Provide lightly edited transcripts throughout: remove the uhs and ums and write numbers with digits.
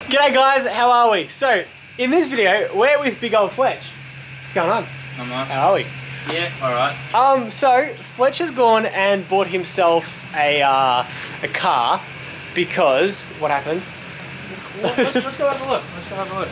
G'day guys, how are we? So, in this video, we're with big old Fletch. What's going on? Not much. How are we? Yeah, alright. So, Fletch has gone and bought himself a car because, what happened? Let's go have a look. Let's go have a look.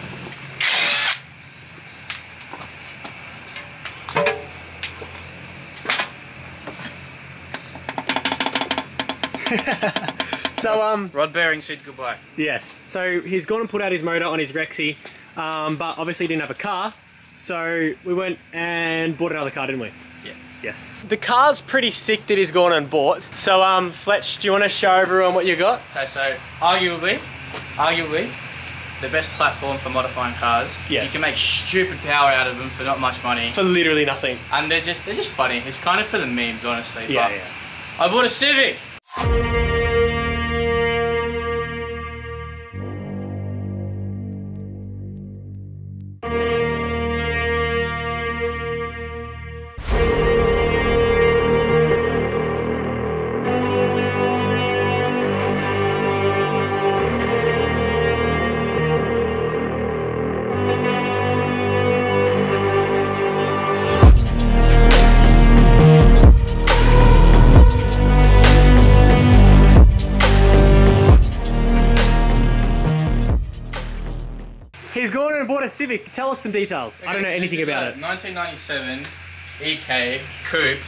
So, rod bearing said goodbye. yes. So, he's gone and put out his motor on his Rexy, but obviously he didn't have a car. So, we went and bought another car, didn't we? Yeah. Yes. The car's pretty sick that he's gone and bought. So, Fletch, do you want to show everyone what you got? Okay, so arguably, the best platform for modifying cars. Yes. You can make stupid power out of them for not much money. For literally nothing. And they're just funny. It's kind of for the memes, honestly. Yeah, but yeah. I bought a Civic. He's gone and bought a Civic. Tell us some details. Okay, I don't know anything about it. 1997 EK Coupe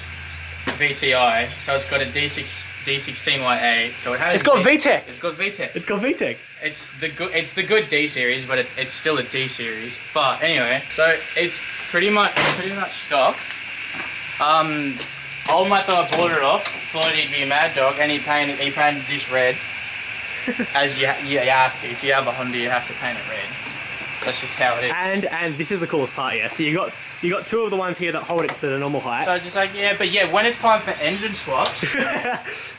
VTI. So it's got a D16YA. So it has. It's got VTEC. It's got VTEC. It's got VTEC. It's the good D series, but it's still a D series. But anyway, so it's pretty much stock. Old mate that I bought it off thought he'd be a mad dog, and he painted this red. As you have to. If you have a Honda, you have to paint it red. That's just how it is. And this is the coolest part, yeah. So you got two of the ones here that hold it to the normal height. So it's just like, yeah, when it's time for engine swaps,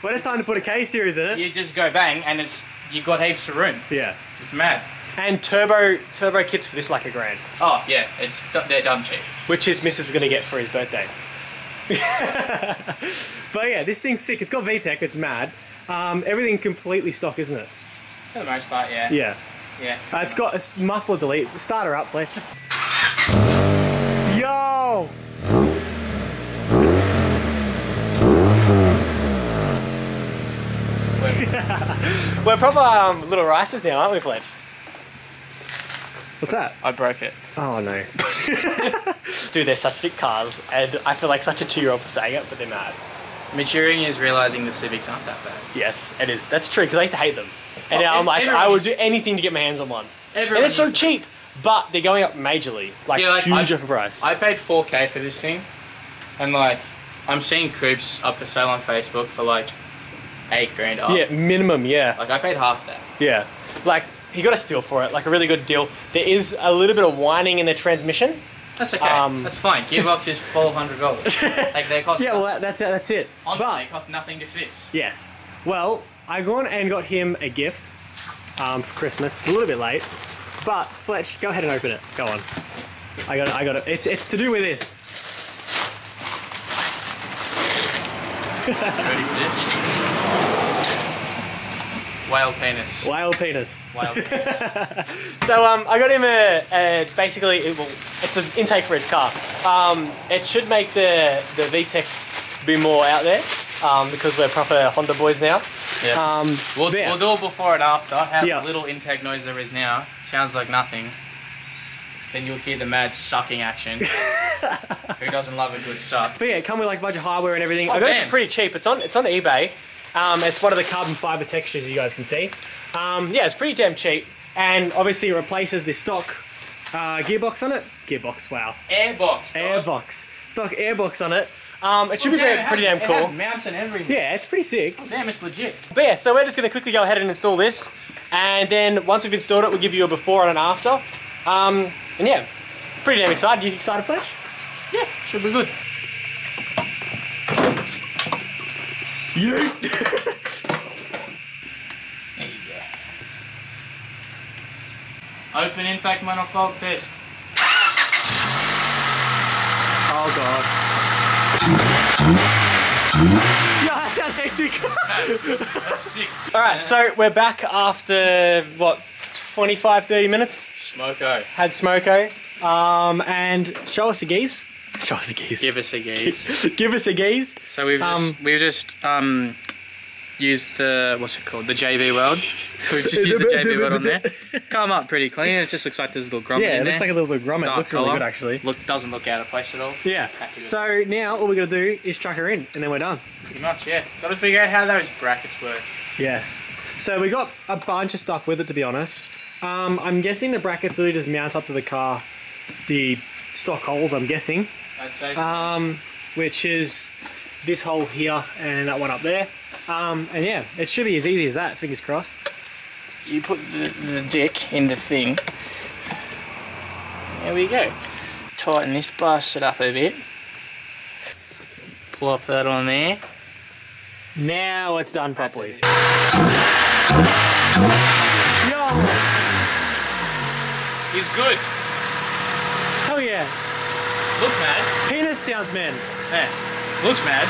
When it's time to put a K series in it, you just go bang, and you got heaps of room. yeah. It's mad. And turbo kits for this like $1,000, Oh yeah, they're dumb cheap. which his missus is gonna get for his birthday. But yeah, this thing's sick. It's got VTEC. It's mad. Everything completely stock, isn't it? For the most part, yeah. Yeah. Yeah. It's got a muffler delete. Start her up, Fletch. Yo! We're proper little racers now, aren't we, Fletch? What's that? I broke it. Oh no. Dude, they're such sick cars, and I feel like such a 2-year-old for saying it, but they're mad. Maturing is realizing the Civics aren't that bad. Yes, it is. That's true, because I used to hate them. And now I'm like, I would do anything to get my hands on one. And they're so cheap, but they're going up majorly. Like, huge up in price. I paid 4K for this thing, and like, I'm seeing coupes up for sale on Facebook for like $8,000 up. Yeah, minimum, yeah. Like, I paid half that. Yeah. Like, he got a steal for it, like a really good deal. There is a little bit of whining in the transmission. That's okay. That's fine. Gearbox is $400. Like, they cost. Yeah, well, that's it. They cost nothing to fix. Yes. Well, I gone and got him a gift for Christmas. It's a little bit late, but Fletch, go ahead and open it. Go on. I got it. It's to do with this. Ready for this? Whale penis. Whale penis. Whale penis. So I got him basically it's an intake for his car. It should make the VTEC be more out there because we're proper Honda boys now. Yeah. We'll do it before and after. How Yeah. little intake noise there is now. It sounds like nothing. Then you'll hear the mad sucking action. Who doesn't love a good suck? But yeah, it come with like a bunch of hardware and everything. Oh, I got it damn. for pretty cheap. It's on eBay. It's one of the carbon fiber textures you guys can see. Yeah, it's pretty damn cheap. And obviously it replaces the stock gearbox on it. Gearbox, wow. Airbox. Airbox. Stock airbox on it. It should be pretty damn cool. It has mounts and everything. Yeah, it's pretty sick. Oh, damn, it's legit. But yeah, so we're just going to quickly go ahead and install this. And then once we've installed it, we'll give you a before and an after. And yeah, pretty damn excited. You excited, Fletch? Yeah, should be good. You. There you go. Open impact manifold test. Oh god. Yeah, that sounds hectic. That's sick. Alright, so we're back after, what, 25-30 minutes. Smoko. Had smoko. And show us a geese. Show us a geese. Give us a geese. Give us a geese. So we've just used the, what's it called, the JB Weld. We've just used the JB Weld on there. Come up pretty clean. It just looks like there's a little grommet in there. Yeah, it looks like a little grommet. Dark Looks really good actually. Doesn't look out of place at all. Yeah. So now all we got to do is chuck her in, and then we're done. Pretty much, yeah. Got to figure out how those brackets work. Yes. So we got a bunch of stuff with it, to be honest. I'm guessing the brackets really just mount up to the car, the stock holes, I'm guessing. I'd say so. Which is this hole here and that one up there. And yeah, it should be as easy as that, fingers crossed. You put the dick in the thing. There we go. Tighten this bastard up a bit. Plop that on there. Now it's done properly. Yo! He's good. Hell yeah. Looks mad. Penis sounds, man. Yeah. Looks mad.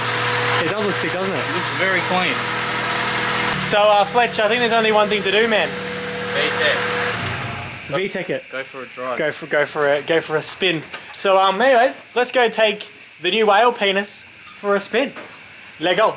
It does look sick, doesn't it? Looks very clean. So Fletch, I think there's only one thing to do, man. VTEC. VTEC it. Go for a drive. Go for a spin. So anyways, let's go take the new whale penis for a spin. Let go.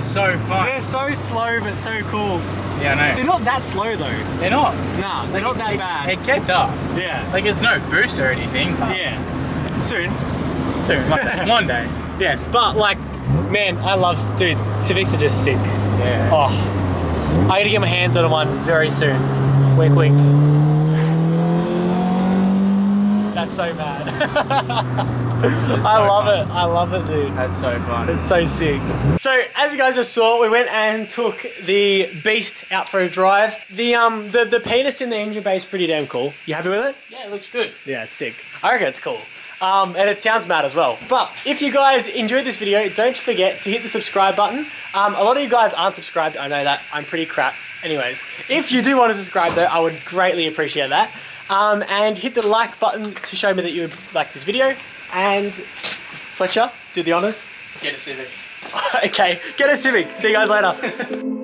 So fun. They're so slow but so cool. Yeah, I know. They're not that slow though. They're not. Nah, they're not that bad. It gets up. Yeah. Like it's no boost or anything. Yeah. Soon. Soon. One day. Yes, but like, man, I love, dude, Civics are just sick. Yeah. Oh, I gotta get my hands on one very soon. Wink, wink. That's so mad. I love it, dude. That's so fun. It's so sick. So, as you guys just saw, we went and took the beast out for a drive. The penis in the engine bay is pretty damn cool. You happy with it? Yeah, it looks good. Yeah, it's sick. I reckon it's cool. And it sounds mad as well. But if you guys enjoyed this video, don't forget to hit the subscribe button. A lot of you guys aren't subscribed. I know that. I'm pretty crap. Anyways, if you do want to subscribe though, I would greatly appreciate that. And hit the like button to show me that you would like this video. And Fletcher, do the honors. Get a Civic. Okay, get a Civic. See you guys later.